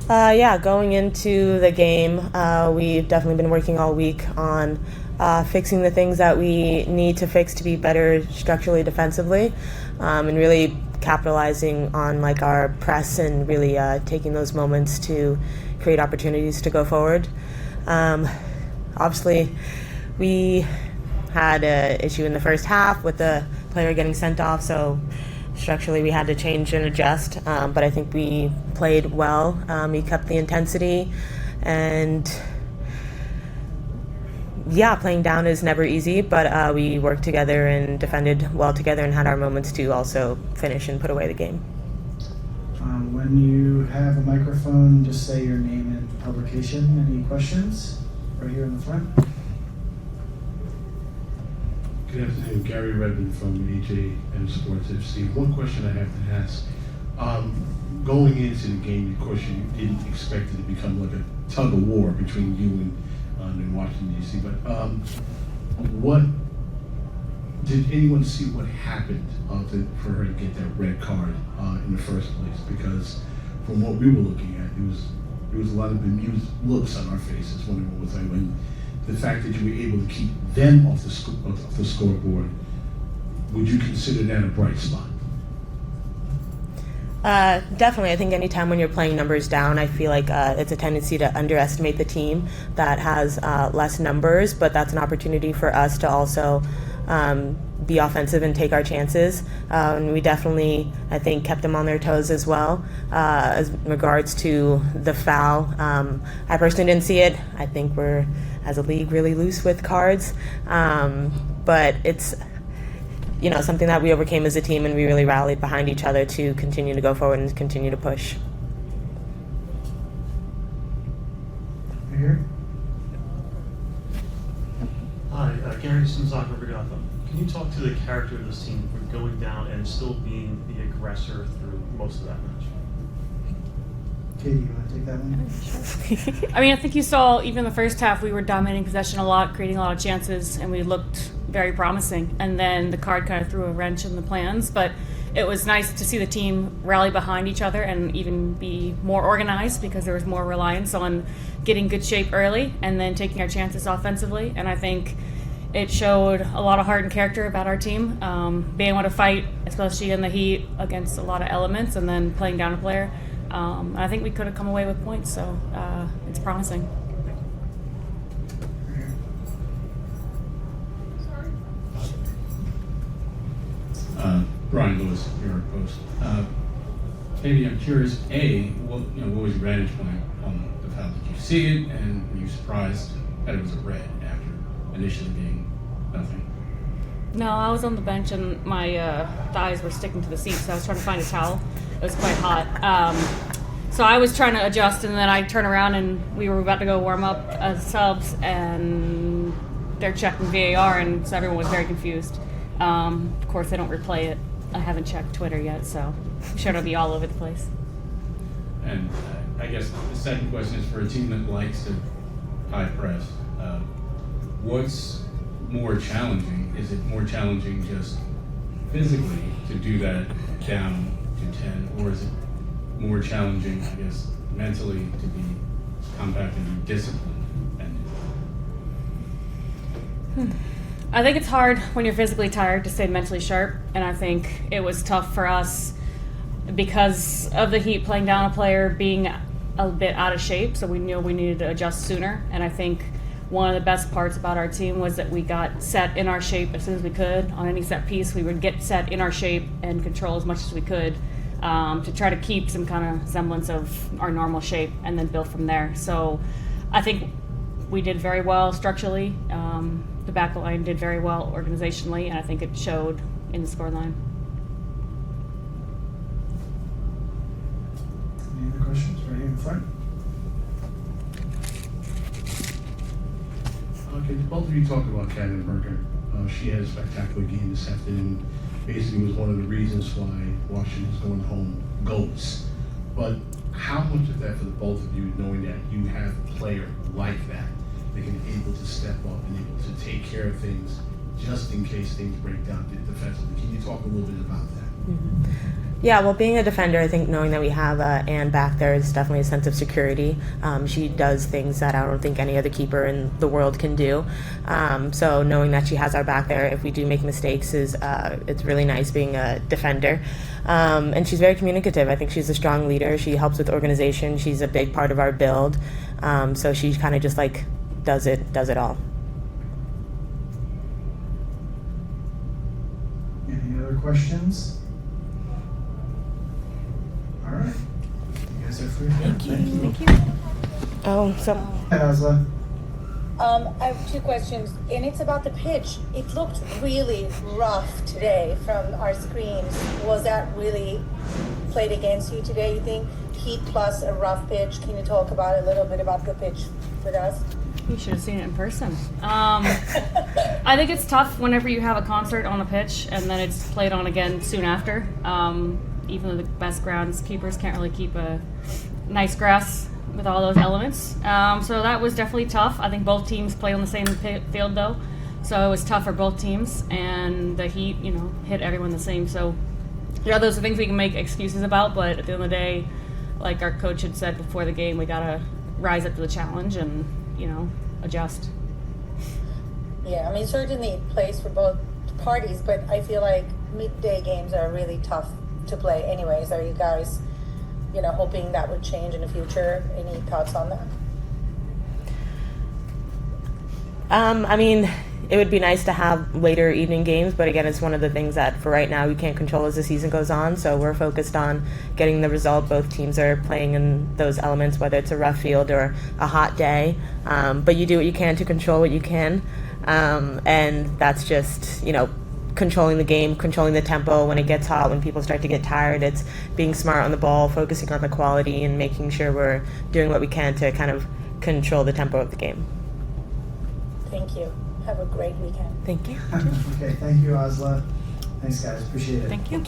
Yeah, going into the game, we've definitely been working all week on fixing the things that we need to fix to be better structurally defensively, and really capitalizing on like our press and really taking those moments to create opportunities to go forward. Obviously, we had an issue in the first half with the player getting sent off, so structurally we had to change and adjust, but I think we played well. We kept the intensity, and yeah, playing down is never easy, but we worked together and defended well together and had our moments to also finish and put away the game. When you have a microphone, just say your name and publication. Any questions? Right here in the front. Good afternoon, Gary Redmond from AJM Sports FC. One question I have to ask. Going into the game, of course, you didn't expect it to become like a tug of war between you and Washington, D.C., but what did anyone see what happened for her to get that red card in the first place? Because from what we were looking at, there was a lot of bemused looks on our faces, wondering what was like when the fact that you were able to keep them off the scoreboard. Would you consider that a bright spot? Definitely. I think anytime when you're playing numbers down, I feel like it's a tendency to underestimate the team that has less numbers, but that's an opportunity for us to also be offensive and take our chances. And we definitely, I think, kept them on their toes as well as regards to the foul. I personally didn't see it. I think we're, as a league, really loose with cards. But it's something that we overcame as a team, and we really rallied behind each other to continue to go forward and continue to push. Right here. Hi, Gary Sinzaka for Gotham. Can you talk to the character of this team for going down and still being the aggressor through most of that match? Katie, you want to take that one? I mean, I think you saw even the first half we were dominating possession a lot, creating a lot of chances, and we looked very promising. And then the card kind of threw a wrench in the plans, but it was nice to see the team rally behind each other and even be more organized because there was more reliance on getting good shape early and then taking our chances offensively. And I think it showed a lot of heart and character about our team, being able to fight, especially in the heat, against a lot of elements and then playing down a player. I think we could have come away with points, so it's promising. Brian Lewis, New York Post. Maybe I'm curious, what was your vantage point on the foul? Did you see it, and were you surprised that it was a red after initially being nothing? No, I was on the bench and my thighs were sticking to the seat, so I was trying to find a towel. It was quite hot. So I was trying to adjust, and then I turned around and we were about to go warm up as subs, and they're checking VAR, and so everyone was very confused. Of course, they don't replay it. I haven't checked Twitter yet, so I'm sure it'll be all over the place. And I guess the second question is for a team that likes to high press. What's more challenging? Is it more challenging just physically to do that down to 10, or is it more challenging, I guess, mentally to be compact and be disciplined? I think it's hard when you're physically tired to stay mentally sharp, and I think it was tough for us because of the heat, playing down a player, being a bit out of shape, so we knew we needed to adjust sooner. And I think one of the best parts about our team was that we got set in our shape as soon as we could. On any set piece, we would get set in our shape and control as much as we could to try to keep some kind of semblance of our normal shape and then build from there. So I think we did very well structurally. The back line did very well organizationally, and I think it showed in the scoreline. Any other questions? Right here in front. Okay, both of you talked about Kevin Berger. She had a spectacular game this afternoon. Basically was one of the reasons why Washington's going home goes. But how much of that for the both of you, knowing that you have a player like that can be able to step up and able to take care of things just in case things break down defensively? Can you talk a little bit about that? Yeah, well, being a defender, I think knowing that we have Anne back there is definitely a sense of security. She does things that I don't think any other keeper in the world can do. So knowing that she has our back there, if we do make mistakes, is it's really nice being a defender. And she's very communicative. I think she's a strong leader. She helps with organization. She's a big part of our build. So she kind of just like does it all. Any other questions? All right. You guys are free. Thank you. Oh, so Hi, Asla. I have two questions, and it's about the pitch. It looked really rough today from our screens. Was that really played against you today, you think? Heat plus a rough pitch. Can you talk about a little bit about the pitch with us? You should have seen it in person. I think it's tough whenever you have a concert on the pitch and then it's played on again soon after. Even though the best groundskeepers can't really keep a nice grass with all those elements. So that was definitely tough. I think both teams played on the same field though. So it was tough for both teams, and the heat, hit everyone the same. So those are things we can make excuses about, but at the end of the day, like our coach had said before the game, we gotta rise up to the challenge and, adjust. Yeah, I mean, certainly it plays for both parties, but I feel like midday games are really tough to play anyways. Are you guys, hoping that would change in the future? Any thoughts on that? I mean, it would be nice to have later evening games, but again, it's one of the things that for right now we can't control as the season goes on. So we're focused on getting the result. Both teams are playing in those elements, whether it's a rough field or a hot day. But you do what you can to control what you can, and that's just controlling the game, controlling the tempo. When it gets hot, when people start to get tired, it's being smart on the ball, focusing on the quality, and making sure we're doing what we can to kind of control the tempo of the game. Thank you. Have a great weekend. Thank you. Okay, thank you, Asla. Thanks, guys. Appreciate it. Thank you.